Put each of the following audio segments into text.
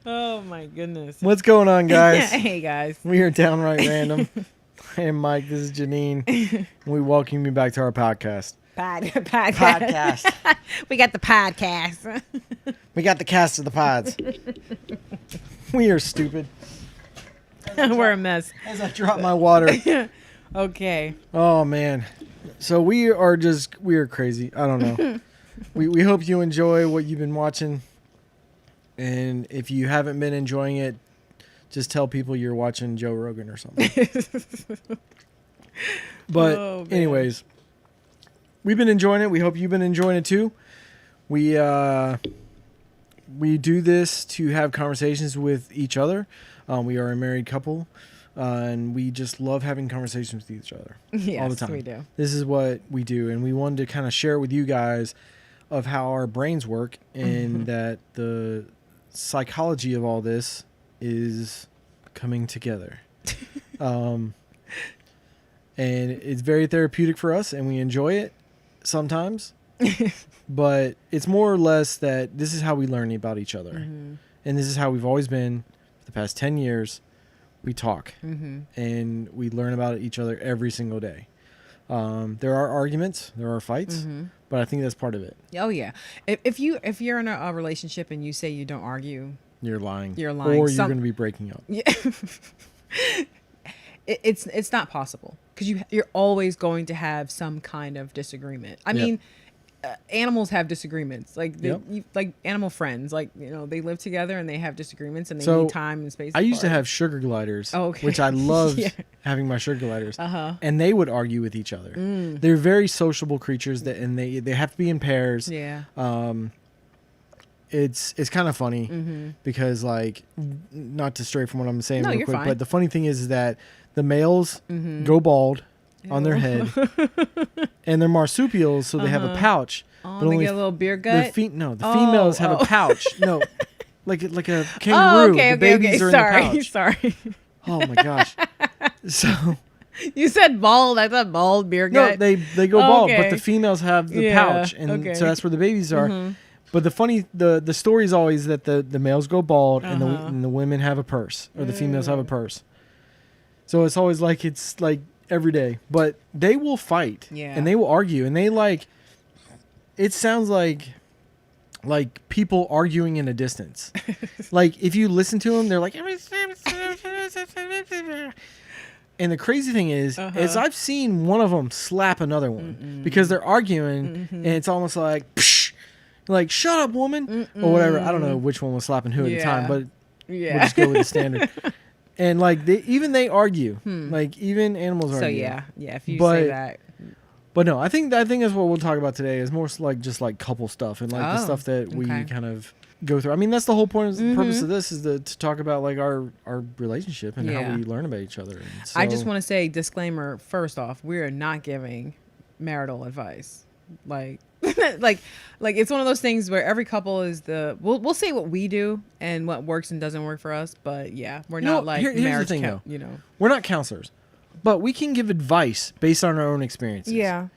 Oh my goodness. What's going on, guys? Hey guys. We are downright random. I am Mike. This is Janine. And we welcome you back to our podcast. Podcast. We got the podcast. We got the cast of the pods. We are stupid. We're a mess. As I drop my water. Okay. Oh man. So we are crazy. I don't know. We hope you enjoy what you've been watching. And if you haven't been enjoying it, just tell people you're watching Joe Rogan or something. But anyways, we've been enjoying it. We hope you've been enjoying it too. We do this to have conversations with each other. We are a married couple, and we just love having conversations with each other all the time. We do. This is what we do, and we wanted to kind of share with you guys of how our brains work and that the psychology of all this is coming together. And it's very therapeutic for us, and we enjoy it sometimes. But it's more or less that this is how we learn about each other. And this is how we've always been for the past 10 years. We talk and we learn about each other every single day. There are arguments, there are fights, but I think that's part of it. Oh yeah. If you're in a relationship and you say you don't argue, you're lying. You're lying. Or you're going to be breaking up. Yeah. It's not possible because you're always going to have some kind of disagreement. I mean, animals have disagreements, like like animal friends, like they live together and they have disagreements and they need time and space. I used to have sugar gliders, which I loved having my sugar gliders, and they would argue with each other. They're very sociable creatures and they have to be in pairs. It's kind of funny because, like, not to stray from what I'm saying real quick, but the funny thing is that the males go bald on their head, and they're marsupials, so they have a pouch. But only they get a little beer gut. The females have a pouch. No, like a kangaroo. The babies are in the pouch. Sorry. Oh my gosh. So you said bald. I thought bald beer gut. No, they go bald, but the females have the pouch, and so that's where the babies are. But the story is always that the males go bald and the women have a purse, or the females have a purse. So it's always like it's like every day, but they will fight and they will argue, and they it sounds like people arguing in a distance. Like if you listen to them, they're like, and the crazy thing is I've seen one of them slap another one because they're arguing, and it's almost like, psh, like, shut up, woman, or whatever. I don't know which one was slapping who at the time, but we'll just go with the standard. And like they argue, like even animals argue. So yeah, if you say that. But no, I think that's what we'll talk about today is more like just like couple stuff and like the stuff that we kind of go through. I mean, that's the whole purpose of this is to talk about like our relationship and how we learn about each other. And so, I just want to say disclaimer first off, we are not giving marital advice. Like like it's one of those things where every couple is we'll say what we do and what works and doesn't work for us, but we're not like here's marriage the thing, we're not counselors, but we can give advice based on our own experiences.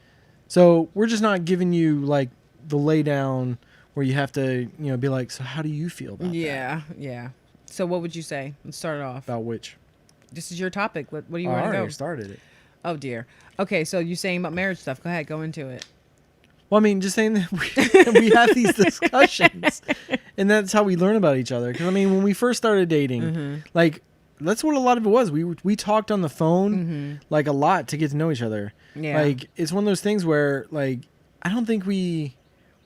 So we're just not giving you like the lay down where you have to be like, so how do you feel about that? So what would you say? Let's start it off. About which? This is your topic. What do you want to go? I already started it. Oh dear. Okay, so you're saying about marriage stuff. Go ahead, go into it. Well, I mean, just saying that we have these discussions, and that's how we learn about each other. Because I mean, when we first started dating, like that's what a lot of it was. We talked on the phone like a lot to get to know each other. Like it's one of those things where like I don't think we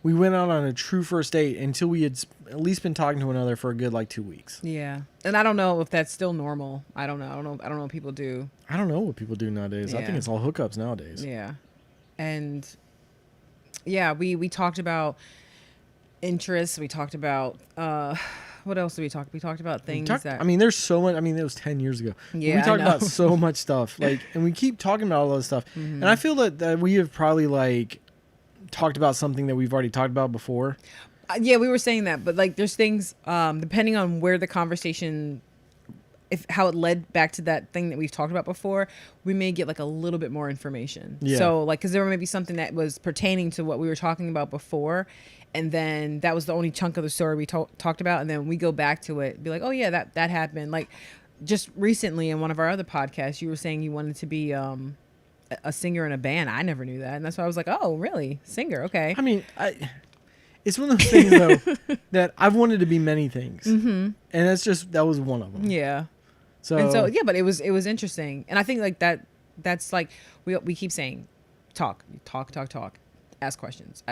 went out on a true first date until we had at least been talking to one another for a good like 2 weeks. Yeah, and I don't know if that's still normal. I don't know. I don't know what people do. I don't know what people do nowadays. I think it's all hookups nowadays. Yeah, and. Yeah, we talked about interests. We talked about what else did we talk? We talked about things that. I mean, there's so much. I mean, it was 10 years ago. Yeah, we talked about so much stuff. Like, and we keep talking about all this stuff. And I feel that we have probably like talked about something that we've already talked about before. Yeah, we were saying that, but like, there's things depending on where the conversation if how it led back to that thing that we've talked about before, we may get like a little bit more information. Yeah. So like, because there may be something that was pertaining to what we were talking about before, and then that was the only chunk of the story we talked about, and then we go back to it, be like, oh yeah, that happened. Like just recently in one of our other podcasts, you were saying you wanted to be a singer in a band. I never knew that, and that's why I was like, oh really, singer? Okay. I mean, it's one of those things though that I've wanted to be many things, and that was one of them. Yeah. So yeah, but it was interesting, and I think like that's like we keep saying, talk, ask questions,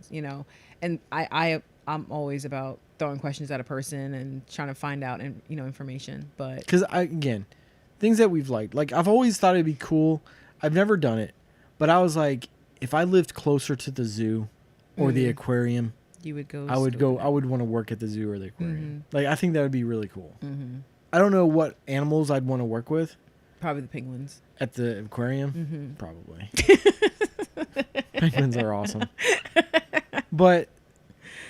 you know, and I'm always about throwing questions at a person and trying to find out and information, but because again, things that we've liked, like I've always thought it'd be cool. I've never done it, but I was like, if I lived closer to the zoo or the aquarium, you would go. I would want to work at the zoo or the aquarium. Like I think that would be really cool. I don't know what animals I'd want to work with. Probably the penguins. At the aquarium? Probably. Penguins are awesome. But,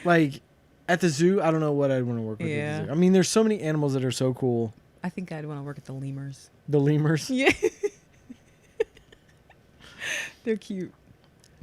like, at the zoo, I don't know what I'd want to work with at the zoo. I mean, there's so many animals that are so cool. I think I'd want to work at the lemurs. The lemurs? Yeah. They're cute.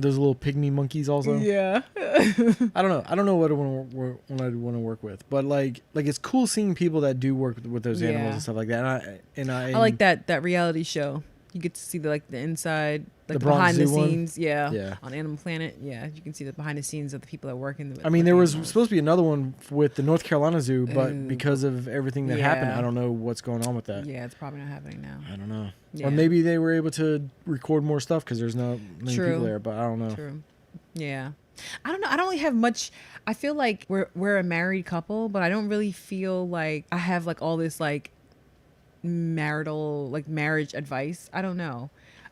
Those little pygmy monkeys also? Yeah. I don't know. I don't know what I'd want to work with. But, like it's cool seeing people that do work with those animals and stuff like that. And I like that reality show. You get to see the inside, like the Bronx behind the Zoo one? scenes. Yeah. On Animal Planet. Yeah. You can see the behind the scenes of the people that work in the. I mean, there was supposed to be another one with the North Carolina Zoo, but because of everything that happened, I don't know what's going on with that. Yeah, it's probably not happening now. I don't know. Yeah. Or maybe they were able to record more stuff because there's not many people there, but I don't know. True. Yeah. I don't know. I don't really have much. I feel like we're a married couple, but I don't really feel like I have like all this like marital like marriage advice. I don't know.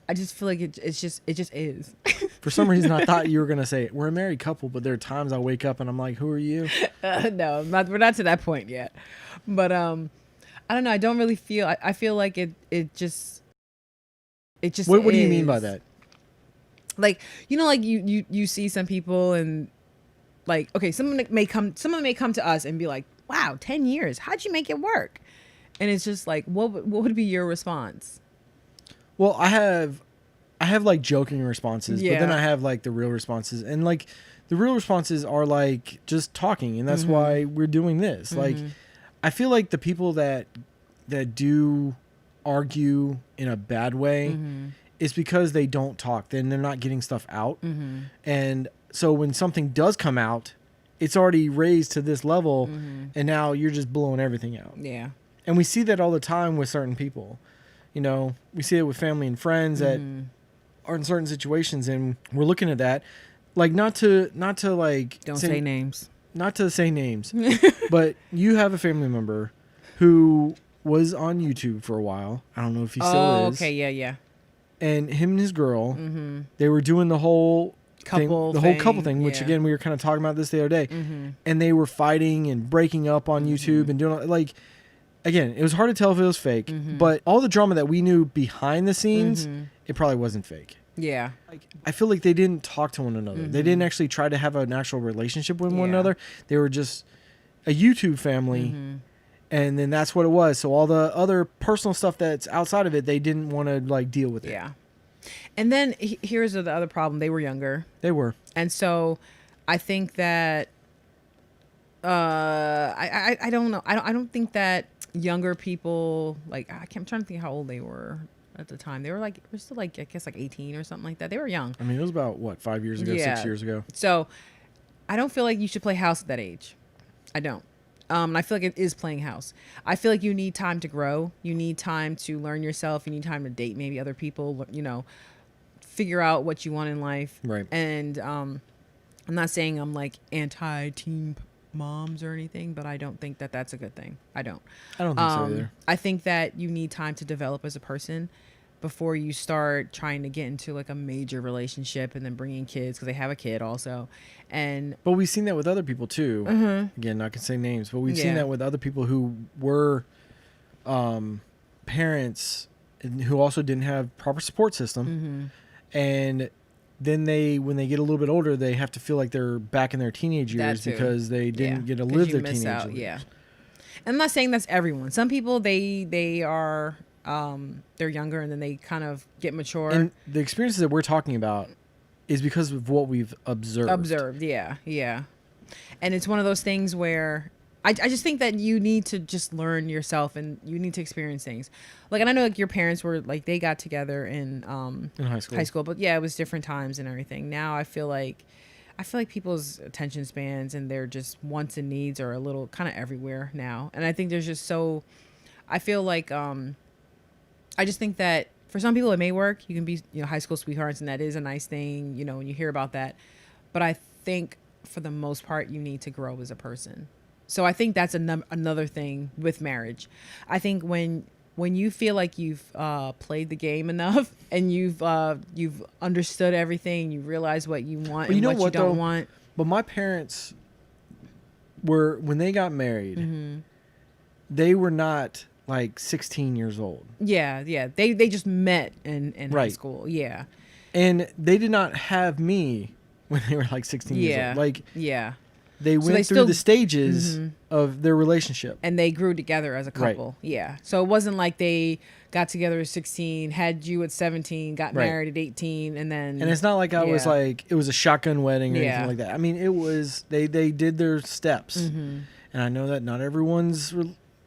I just feel like it just is. For some reason, I thought you were gonna say we're a married couple, but there are times I wake up and I'm like, "Who are you?" No, we're not to that point yet. But I don't know. I don't really feel. I feel like it just. What do you mean by that? Like like you see some people and like okay, someone may come to us and be like, "Wow, 10 years. How'd you make it work?" And it's just like, what would be your response? Well, I have like joking responses, but then I have like the real responses, and like the real responses are like just talking, and that's why we're doing this. Like, I feel like the people that do argue in a bad way is because they don't talk. Then they're not getting stuff out, and so when something does come out, it's already raised to this level, and now you're just blowing everything out. Yeah, and we see that all the time with certain people. We see it with family and friends that are in certain situations, and we're looking at that, like not to like don't say names, not to say names, but you have a family member who was on YouTube for a while. I don't know if he still is. Okay, yeah. And him and his girl, they were doing the whole whole couple thing, which again we were kind of talking about this the other day, and they were fighting and breaking up on YouTube and doing like. Again, it was hard to tell if it was fake, but all the drama that we knew behind the scenes, it probably wasn't fake. Yeah. Like, I feel like they didn't talk to one another. They didn't actually try to have an actual relationship with one another. They were just a YouTube family, and then that's what it was. So all the other personal stuff that's outside of it, they didn't want to like deal with it. Yeah. And then here's the other problem. They were younger. They were. And so I think that I don't know. I don't think that younger people like I'm trying to think how old they were at the time. They were still like I guess like 18 or something like that. They were young. I mean, it was about what 5 years ago, 6 years ago. So I don't feel like you should play house at that age. I don't. And I feel like it is playing house. I feel like you need time to grow. You need time to learn yourself. You need time to date maybe other people. Figure out what you want in life. Right. And I'm not saying I'm like anti-teen moms or anything, but I don't think that that's a good thing. I don't think so either. I think that you need time to develop as a person before you start trying to get into like a major relationship and then bringing kids because they have a kid also. But we've seen that with other people too. Again, not gonna say names, but we've seen that with other people who were parents and who also didn't have proper support system, and then when they get a little bit older, they have to feel like they're back in their teenage years because they didn't get to live their teenage years. I'm not saying that's everyone. Some people they are they're younger and then they kind of get mature. And the experiences that we're talking about is because of what we've observed. Yeah, yeah. And it's one of those things where I just think that you need to just learn yourself and you need to experience things. Like, and I know like your parents were like, they got together in high school, but yeah, it was different times and everything. Now I feel like people's attention spans and their just wants and needs are a little kind of everywhere now. And I think there's just I feel like, I just think that for some people it may work. You can be, high school sweethearts and that is a nice thing, when you hear about that. But I think for the most part, you need to grow as a person. So I think that's another thing with marriage. I think when you feel like you've played the game enough and you've understood everything, you realize what you want and what you don't want. But my parents when they got married, Mm-hmm. they were not like 16 years old. Yeah. They just met in high Right. school. Yeah. And they did not have me when they were like 16 years old. Like, yeah. they went through the stages of their relationship. And they grew together as a couple. Right. Yeah. So it wasn't like they got together at 16, had you at 17, got married at 18, and then... And it's not like I was like, it was a shotgun wedding or anything like that. I mean, it was... They did their steps. Mm-hmm. And I know that not everyone's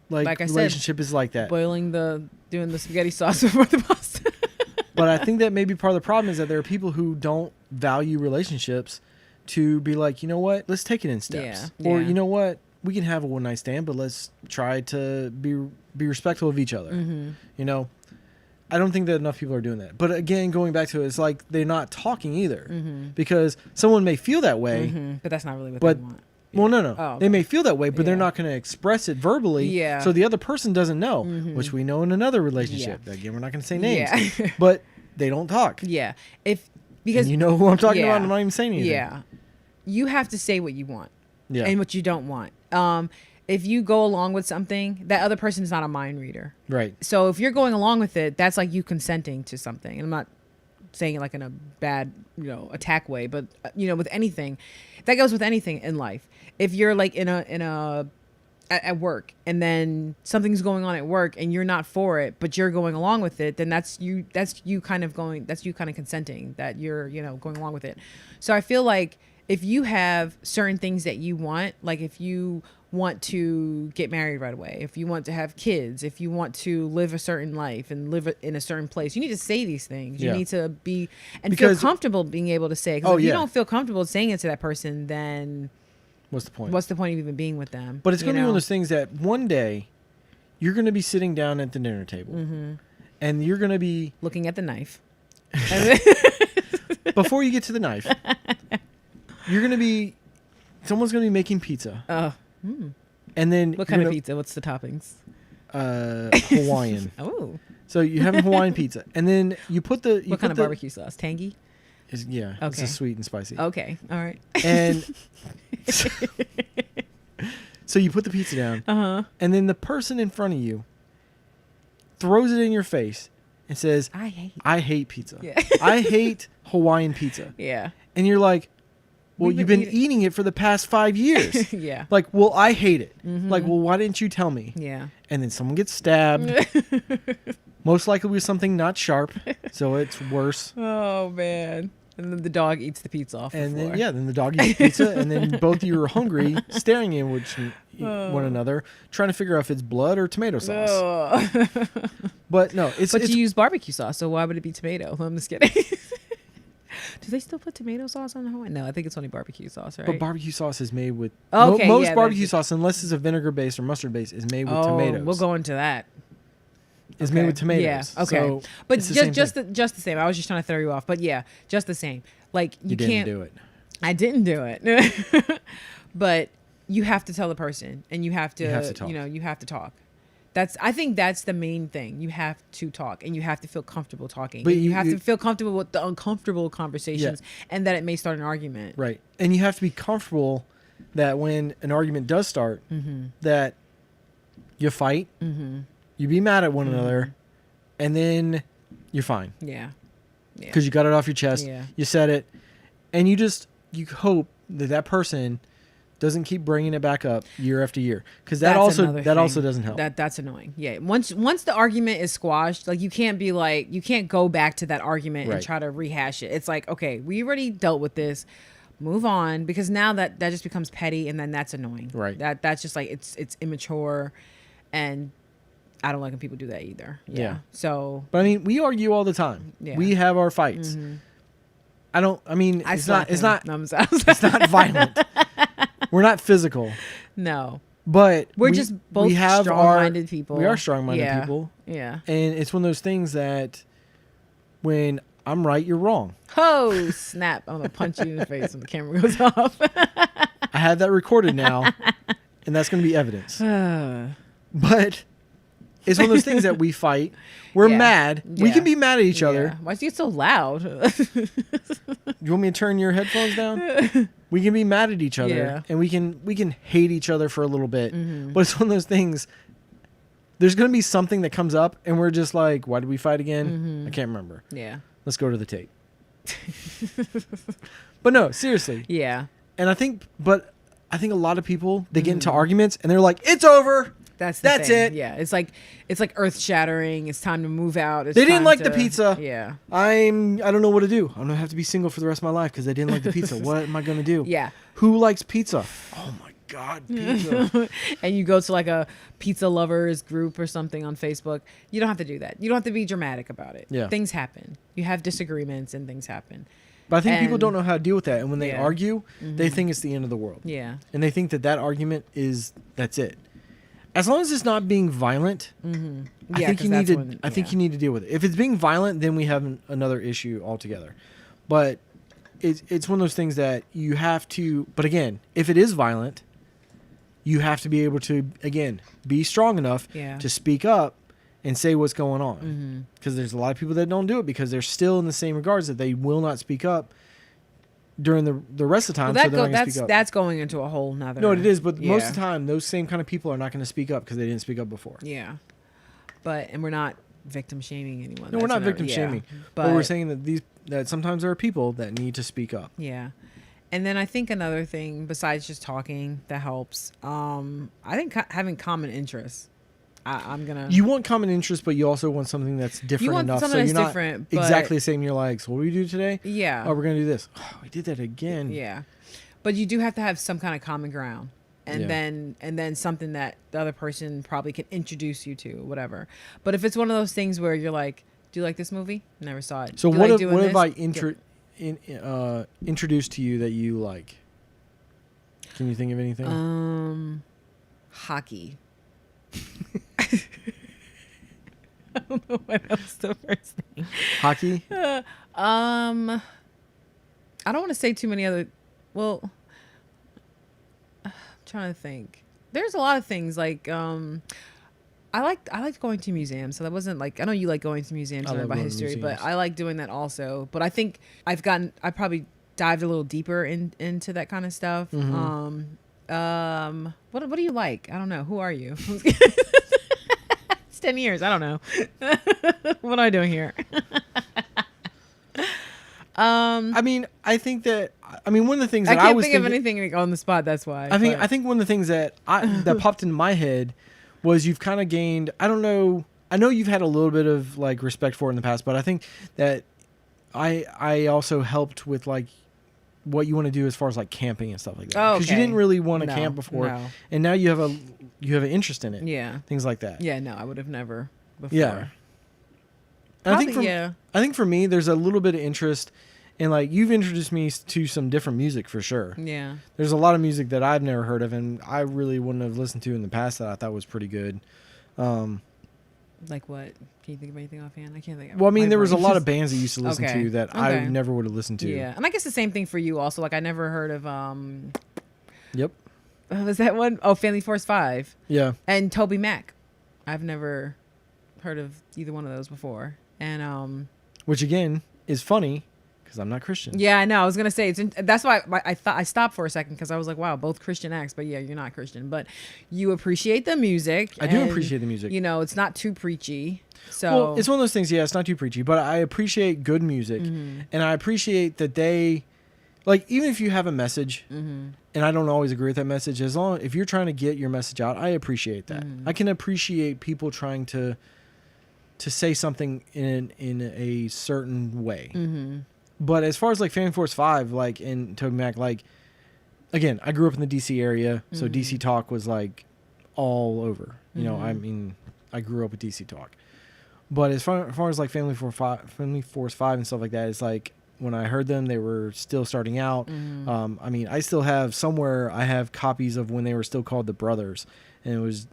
relationship is like that. Doing the spaghetti sauce before the pasta. But I think that maybe part of the problem is that there are people who don't value relationships to be like, you know what, let's take it in steps. Yeah. Or, you know what, we can have a one night stand, but let's try to be respectful of each other. Mm-hmm. I don't think that enough people are doing that. But again, going back to it, it's like they're not talking either. Mm-hmm. Because someone may feel that way. Mm-hmm. But that's not really what they want. Well, no. Oh, okay. They may feel that way, but they're not going to express it verbally. Yeah. So the other person doesn't know, which we know in another relationship. Yeah. Again, we're not going to say names. Yeah. But they don't talk. Yeah. Because and you know who I'm talking about, I'm not even saying anything. Yeah. You have to say what you want and what you don't want. If you go along with something, that other person is not a mind reader. Right. So if you're going along with it, that's like you consenting to something. And I'm not saying it like in a bad, attack way, but with anything, that goes with anything in life. If you're like at work and then something's going on at work and you're not for it, but you're going along with it, then that's you kind of consenting that you're, going along with it. So I feel like if you have certain things that you want, like if you want to get married right away, if you want to have kids, if you want to live a certain life and live in a certain place, you need to say these things. You need to feel comfortable being able to say it. Because if you don't feel comfortable saying it to that person, then what's the point? What's the point of even being with them? But it's going to be one of those things that one day you're going to be sitting down at the dinner table and you're going to be looking at the knife. Before you get to the knife, someone's going to be making pizza. And then what kind of pizza? What's the toppings? Hawaiian. Oh. So you have Hawaiian pizza, and then you put the what kind of barbecue sauce? Tangy. Okay. It's just sweet and spicy. Okay. All right. And so you put the pizza down, and then the person in front of you throws it in your face and says, "I hate pizza. Yeah. I hate Hawaiian pizza." Yeah. And you're like, well, you've been eating it for the past 5 years. Yeah. Like, well, I hate it. Mm-hmm. Like, well, why didn't you tell me? Yeah. And then someone gets stabbed. Most likely with something not sharp, so it's worse. Oh, man. And then the dog eats the pizza off the floor. Then the dog eats the pizza, and then both of you are hungry, staring at one another, trying to figure out if it's blood or tomato sauce. Oh. But no, you use barbecue sauce, so why would it be tomato? I'm just kidding. Do they still put tomato sauce on the Hawaiian? No, I think it's only barbecue sauce, right? But barbecue sauce is made with... most barbecue sauce, unless it's a vinegar-based or mustard-based, is made with tomatoes. We'll go into that. It's made with tomatoes. Yeah, okay. So but just the same. I was just trying to throw you off. But yeah, just the same. Like, you can't... didn't do it. I didn't do it. But you have to tell the person. And you have to talk. You have to talk. I think that's the main thing. You have to talk, and you have to feel comfortable talking. But you have to feel comfortable with the uncomfortable conversations, and that it may start an argument. Right, and you have to be comfortable that when an argument does start, that you fight, you be mad at one another, and then you're fine. Yeah, because you got it off your chest. Yeah. You said it, and you hope that person doesn't keep bringing it back up year after year, because that That's also another thing. doesn't help. That's annoying. Yeah. Once the argument is squashed, like you can't go back to that argument and Right. try to rehash it. It's like, okay, we already dealt with this. Move on, because now that just becomes petty, and then that's annoying. Right. That's just like it's immature, and I don't like when people do that either. Yeah. So But I mean, we argue all the time. Yeah. We have our fights. I mean, it's not No, I'm sorry. it's not violent. We're not physical, No. but We're just both strong-minded people. We are strong-minded Yeah. people, Yeah. and it's one of those things that when I'm right, you're wrong. Oh, snap. I'm going to punch you in the face when the camera goes off. I have that recorded now, and that's going to be evidence. But it's one of those things that we fight. We're Yeah. mad. We Yeah. can be mad at each other. Yeah. Why is it so loud? You want me to turn your headphones down? We can be mad at each other, Yeah. and we can hate each other for a little bit. But it's one of those things. There's going to be something that comes up, and we're just like, "Why did we fight again?" I can't remember. Yeah. Let's go to the tape. But no, seriously. Yeah. And I think a lot of people, they get into arguments, and they're like, "It's over." That's That's thing. it. Yeah. It's like earth shattering. It's time to move out. It's They didn't time like the to- pizza. Yeah. I don't know what to do. I'm gonna have to be single for the rest of my life because I didn't like the pizza. What am I gonna do? Yeah. Who likes pizza? Oh my god, pizza. And you go to like a pizza lovers group or something on Facebook. You don't have to do that. You don't have to be dramatic about it. Yeah. Things happen. You have disagreements and things happen. But I think people And- don't know how to deal with that, and when they Yeah. argue, they think it's the end of the world, Yeah. and they think that argument that's it. As long as it's not being violent, I Yeah, think 'cause you need that's to. when- I think yeah. you need to deal with it. If it's being violent, then we have another issue altogether. But it's one of those things that you have to. But again, if it is violent, you have to be able to again be strong enough Yeah. to speak up and say what's going on. Because there's a lot of people that don't do it because they're still in the same regards that they will not speak up during the rest of the time. Well, so they're not gonna speak up. that's going into a whole nother. No, it is. But most Yeah. of the time, those same kind of people are not going to speak up because they didn't speak up before. Yeah. And we're not victim shaming anyone. No, we're That's not another- victim yeah. shaming, but we're saying that sometimes there are people that need to speak up. Yeah. And then I think another thing besides just talking that helps, I think having common interests. I'm gonna. You want common interest, but you also want something that's different want enough, so something you're that's not different, but- exactly the same. You're like, so what do we do today? Yeah. Oh, we're gonna do this. Oh, we did that again. Yeah. But you do have to have some kind of common ground. And Yeah. then something that the other person probably can introduce you to, whatever. But if it's one of those things where you're like, do you like this movie? Never saw it. So Do you what like if doing what have this? I introduced to you that you like? Can you think of anything? Hockey. I don't know what else the first thing. Hockey. I don't want to say too many other. Well, I'm trying to think. There's a lot of things like I liked going to museums. So that wasn't like, I know you like going to museums I to learn love about going to history, but museums. I like doing that also. But I think I probably dived a little deeper into that kind of stuff. Mm-hmm. What do you like? I don't know. Who are you? It's 10 years. I don't know. What am I doing here? I mean, I think that. I mean, one of the things I that can't was think of thinking, anything on the spot. That's why. I think one of the things that that popped into my head was you've kind of gained. I don't know. I know you've had a little bit of like respect for it in the past, but I think that I also helped with like what you want to do as far as like camping and stuff like that. Oh, Because you okay. didn't really want to No, camp before, no. and now you have an interest in it. Yeah. Things like that. Yeah. No, I would have never before. Yeah. And I think for me, there's a little bit of interest in like you've introduced me to some different music for sure. Yeah. There's a lot of music that I've never heard of, and I really wouldn't have listened to in the past that I thought was pretty good. Like what? Can you think of anything offhand? I can't think. Well, I mean, my there was a brain lot just- of bands that used to listen Okay. to that I Okay. never would have listened to. Yeah, and I guess the same thing for you also. Like I never heard of Yep. was that one? Oh, Family Force 5 Yeah. and Toby Mac. I've never heard of either one of those before. And Which again is funny because I'm not Christian. yeah, I know. I was gonna say that's why I thought I stopped for a second because I was like, wow, both Christian acts, but yeah, you're not Christian, but you appreciate the music. I do and, appreciate the music. You know, it's not too preachy. So Well, it's one of those things. Yeah, it's not too preachy, but I appreciate good music, Mm-hmm. and I appreciate that they like, even if you have a message, and I don't always agree with that message, if you're trying to get your message out, I appreciate that. I can appreciate people trying to say something in a certain way. But as far as like Family Force 5, like in Toby Mac, like, again, I grew up in the DC area, so DC Talk was like all over. You know, I mean, I grew up with DC Talk. But as far as like Family Force 5 and stuff like that, it's like when I heard them, they were still starting out. I mean, I still have somewhere, I have copies of when they were still called the Brothers, and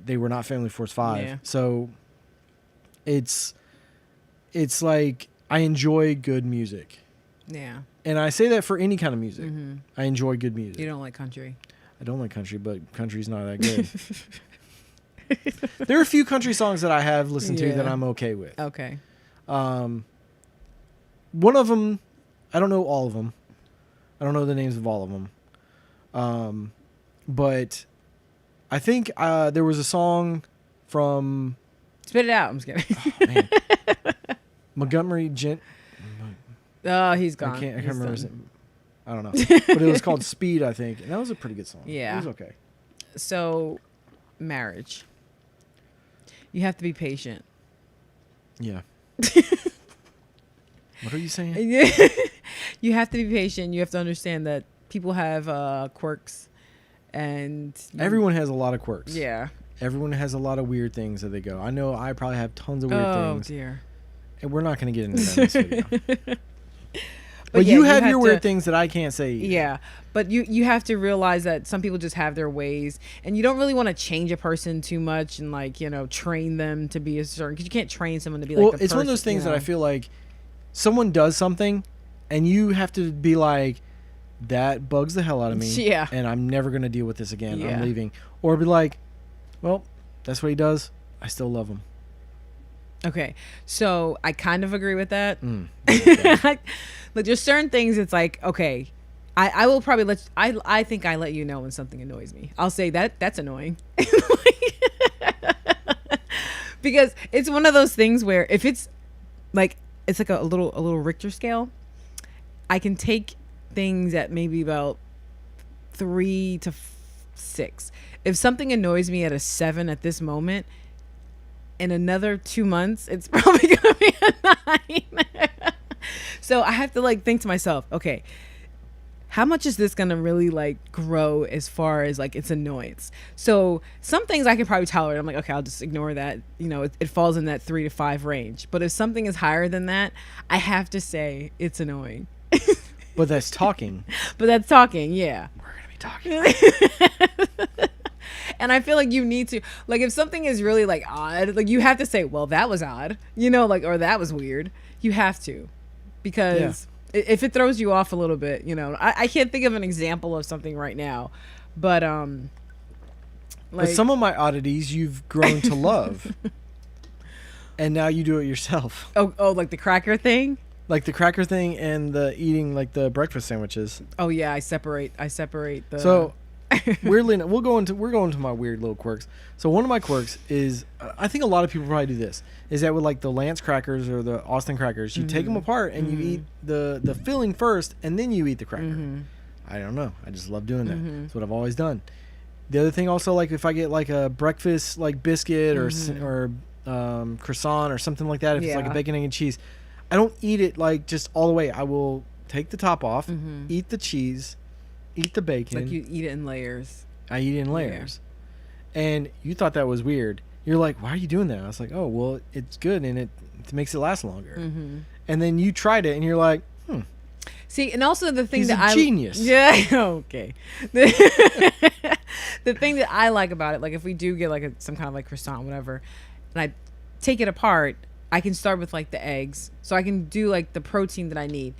they were not Family Force 5. Yeah. So it's like I enjoy good music. Yeah. And I say that for any kind of music. I enjoy good music. You don't like country. I don't like country, but country's not that good. There are a few country songs that I have listened to that I'm okay with. Okay. One of them, I don't know all of them. I don't know the names of all of them. But I think there was a song from... Spit it out. I'm just kidding. Oh, man. Montgomery Gent. Oh, he's gone. I can't He's remember his done. name. I don't know. But it was called Speed, I think. And that was a pretty good song. Yeah. It was okay. So, marriage. You have to be patient. Yeah. What are you saying? You have to be patient. You have to understand that people have quirks, and Everyone has a lot of quirks. Yeah. Everyone has a lot of weird things that they go. I know I probably have tons of weird things. Oh dear. And we're not going to get into that in this video. But you yeah, have your weird to, things that I can't say either. Yeah. But you have to realize that some people just have their ways, and you don't really want to change a person too much and, like, you know, train them to be a certain, because you can't train someone to be like, well, the it's one of those things that I feel like someone does something and you have to be like, that bugs the hell out of me. Yeah. And I'm never going to deal with this again. Yeah. I'm leaving. Or be like, well, that's what he does. I still love him. Okay. So I kind of agree with that. Like, there's certain things it's like, okay, I will probably I think I let you know when something annoys me. I'll say that's annoying. Because it's one of those things where if it's like a little Richter scale, I can take things at maybe about 3 to 6. If something annoys me at a 7 at this moment, in another 2 months, it's probably gonna be a 9. So I have to like think to myself, okay, how much is this gonna really like grow as far as like its annoyance? So some things I can probably tolerate. I'm like, okay, I'll just ignore that. You know, it falls in that 3 to 5 range. But if something is higher than that, I have to say it's annoying. But that's talking. But that's talking, yeah. We're going to be talking. And I feel like you need to, like, if something is really like odd, like you have to say, well, that was odd, you know, like, or that was weird. You have to, because if it throws you off a little bit, you know, I can't think of an example of something right now, but like, but some of my oddities you've grown to love, and now you do it yourself. Oh, like the cracker thing. Like the cracker thing and the eating like the breakfast sandwiches. Oh yeah, I separate the. So weirdly, we're going to my weird little quirks. So one of my quirks is, I think a lot of people probably do this, is that with like the Lance crackers or the Austin crackers, you take them apart and you eat the filling first, and then you eat the cracker. I don't know. I just love doing that. That's what I've always done. The other thing also, like if I get like a breakfast like biscuit or croissant or something like that, if it's like a bacon, egg, and cheese, I don't eat it like just all the way. I will take the top off, eat the cheese, eat the bacon. Like you eat it in layers. I eat it in layers. Yeah. And you thought that was weird. You're like, why are you doing that? I was like, oh, well, it's good and it makes it last longer. And then you tried it and you're like, See, and also the thing he's that a genius. Yeah, okay. The thing that I like about it, like if we do get like some kind of like croissant, whatever, and I take it apart, I can start with like the eggs. So I can do like the protein that I need.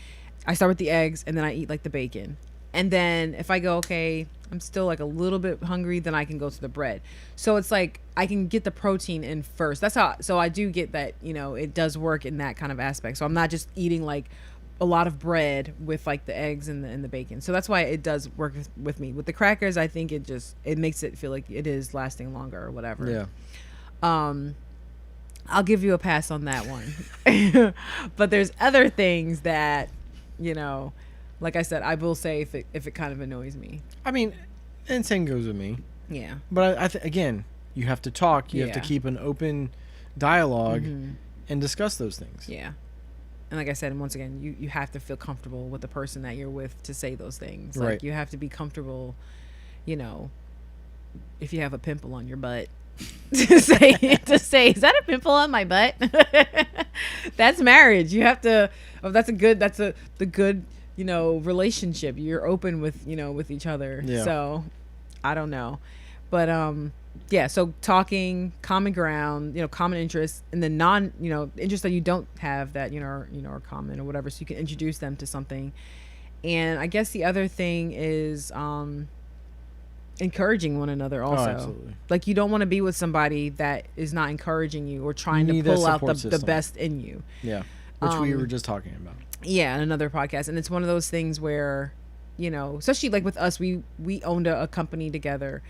I start with the eggs and then I eat like the bacon. And then if I go, okay, I'm still like a little bit hungry, then I can go to the bread. So it's like I can get the protein in first. That's how, so I do get that, you know, it does work in that kind of aspect. So I'm not just eating like a lot of bread with like the eggs and the bacon. So that's why it does work with me. With the crackers, I think it makes it feel like it is lasting longer or whatever. Yeah. I'll give you a pass on that one. But there's other things that, you know, like I said, I will say if it kind of annoys me. I mean, and same goes with me. Yeah. But again, you have to talk. You have to keep an open dialogue and discuss those things. Yeah. And like I said, and once again, you have to feel comfortable with the person that you're with to say those things. Like, Right. you have to be comfortable, you know, if you have a pimple on your butt, to say, is that a pimple on my butt? That's marriage. You have to, the good, you know, relationship. You're open with, you know, with each other. Yeah. So I don't know. But, yeah, so talking, common ground, you know, common interests, and then interests that you don't have that, are common or whatever. So you can introduce them to something. And I guess the other thing is encouraging one another also. Absolutely. Like, you don't want to be with somebody that is not encouraging you or trying to pull out the best in you. Yeah. Which we were just talking about. Yeah, in another podcast. And it's one of those things where, you know, especially like with us, we owned a company together.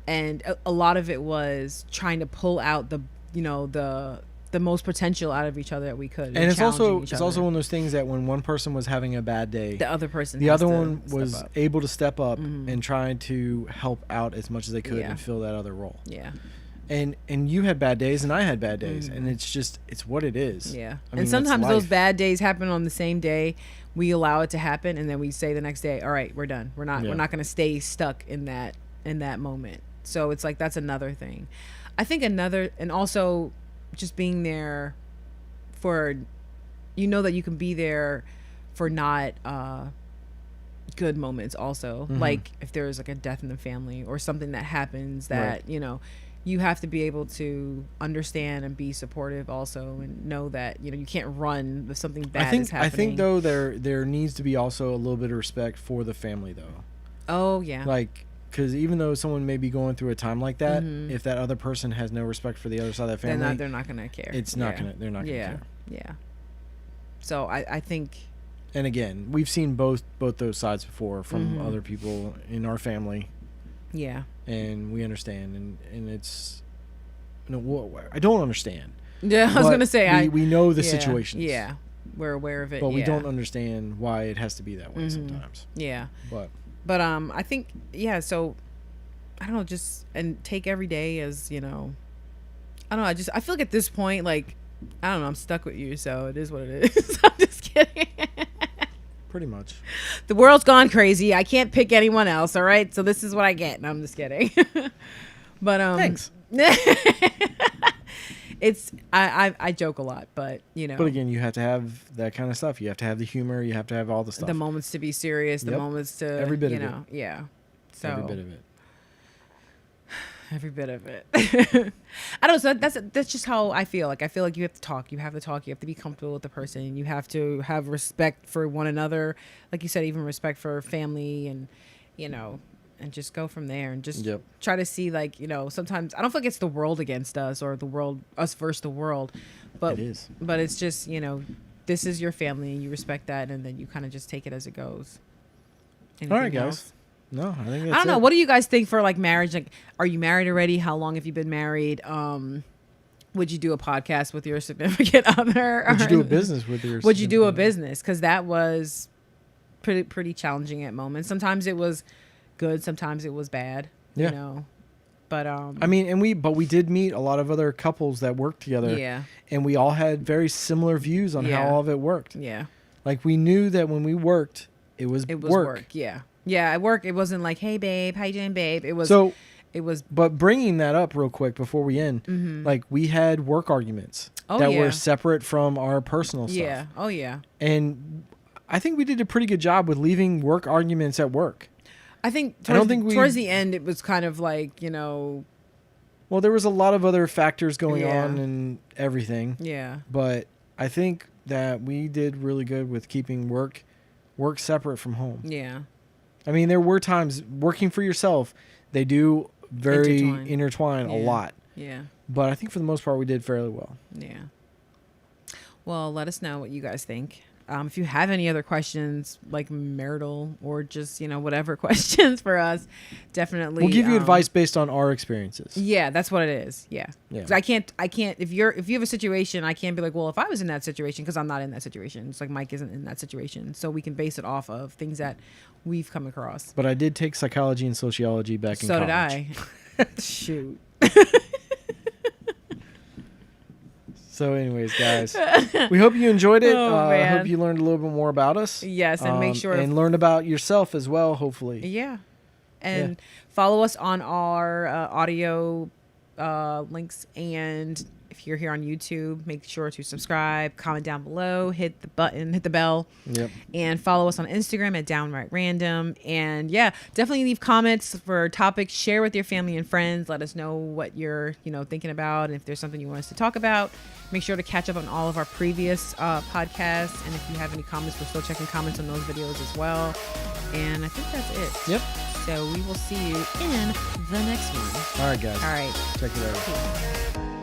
And a lot of it was trying to pull out the most potential out of each other that we could. And it's also one of those things that when one person was having a bad day, the other person, the other one was able to step up and try to help out as much as they could and fill that other role. Yeah. And you had bad days and I had bad days, and it's what it is. Yeah. I mean, and sometimes those bad days happen on the same day. We allow it to happen, and then we say the next day, all right, we're done. We're not going to stay stuck in that moment. So it's like, that's another thing. I think and also just being there for, that you can be there for not good moments also. Like if there's like a death in the family or something that happens that, you have to be able to understand and be supportive also, and know that, you can't run if something bad is happening. I think though there needs to be also a little bit of respect for the family though. Oh yeah. Like, because even though someone may be going through a time like that, if that other person has no respect for the other side of that family, they're not gonna care. They're not gonna care. Yeah. So I think. And again, we've seen both those sides before from other people in our family. Yeah. And we understand, and it's I don't understand. Yeah, I was gonna say we know the situations. Yeah, we're aware of it. But we don't understand why it has to be that way sometimes. Yeah. But I think, so I don't know, just, and take every day as, I don't know, I feel like at this point, like, I don't know, I'm stuck with you, so it is what it is. I'm just kidding. Pretty much. The world's gone crazy. I can't pick anyone else, all right? So this is what I get. No, I'm just kidding. But thanks. It's I joke a lot, but But again, you have to have that kind of stuff. You have to have the humor. You have to have all the stuff. The moments to be serious. The moments to every bit of it. Yeah. So every bit of it. Every bit of it. I don't know. So that's just how I feel. Like, I feel like you have to talk. You have to talk. You have to be comfortable with the person. You have to have respect for one another. Like you said, even respect for family, and and just go from there, and just try to see, like, sometimes I don't feel like it's the world against us, or the world, us versus the world, but it is. But it's just, this is your family, and you respect that, and then you kind of just take it as it goes. Anything all right, guys. else? No, I think that's I don't know. What do you guys think for, like, marriage? Like, are you married already? How long have you been married? Would you do a podcast with your significant other? Would you do a business with your? Would you do a business? Because that was pretty challenging at moments. Sometimes it was good. Sometimes it was bad. Yeah. But I mean, we did meet a lot of other couples that worked together. Yeah. And we all had very similar views on how all of it worked. Yeah. Like, we knew that when we worked, it was work. Yeah. Yeah, at work, it wasn't like, hey, babe, how you doing, babe? It was. But bringing that up real quick before we end, like, we had work arguments that were separate from our personal stuff. Yeah. Oh, yeah. And I think we did a pretty good job with leaving work arguments at work. I think towards the end, it was kind of like, Well, there was a lot of other factors going on and everything. Yeah. But I think that we did really good with keeping work separate from home. Yeah. I mean, there were times working for yourself, they do very intertwine a lot. Yeah. But I think for the most part, we did fairly well. Yeah. Well, let us know what you guys think. If you have any other questions, like marital or just, whatever questions for us, definitely. We'll give you advice based on our experiences. Yeah, that's what it is. Yeah. Yeah. 'Cause I can't, if you have a situation, I can't be like, well, if I was in that situation, because I'm not in that situation. It's like Mike isn't in that situation. So we can base it off of things that we've come across. But I did take psychology and sociology back in college. So did I. Shoot. So anyways, guys, we hope you enjoyed it. I Man. hope you learned a little bit more about us. Yes, and make sure and learn about yourself as well, hopefully. Yeah. And follow us on our audio links. And if you're here on YouTube, make sure to subscribe, comment down below, hit the button, hit the bell. Yep. And follow us on Instagram at Downright Random. And yeah, definitely leave comments for topics. Share with your family and friends. Let us know what you're, thinking about. And if there's something you want us to talk about, make sure to catch up on all of our previous podcasts. And if you have any comments, we're still checking comments on those videos as well. And I think that's it. Yep. So we will see you in the next one. All right, guys. All right. Check it out. Cool.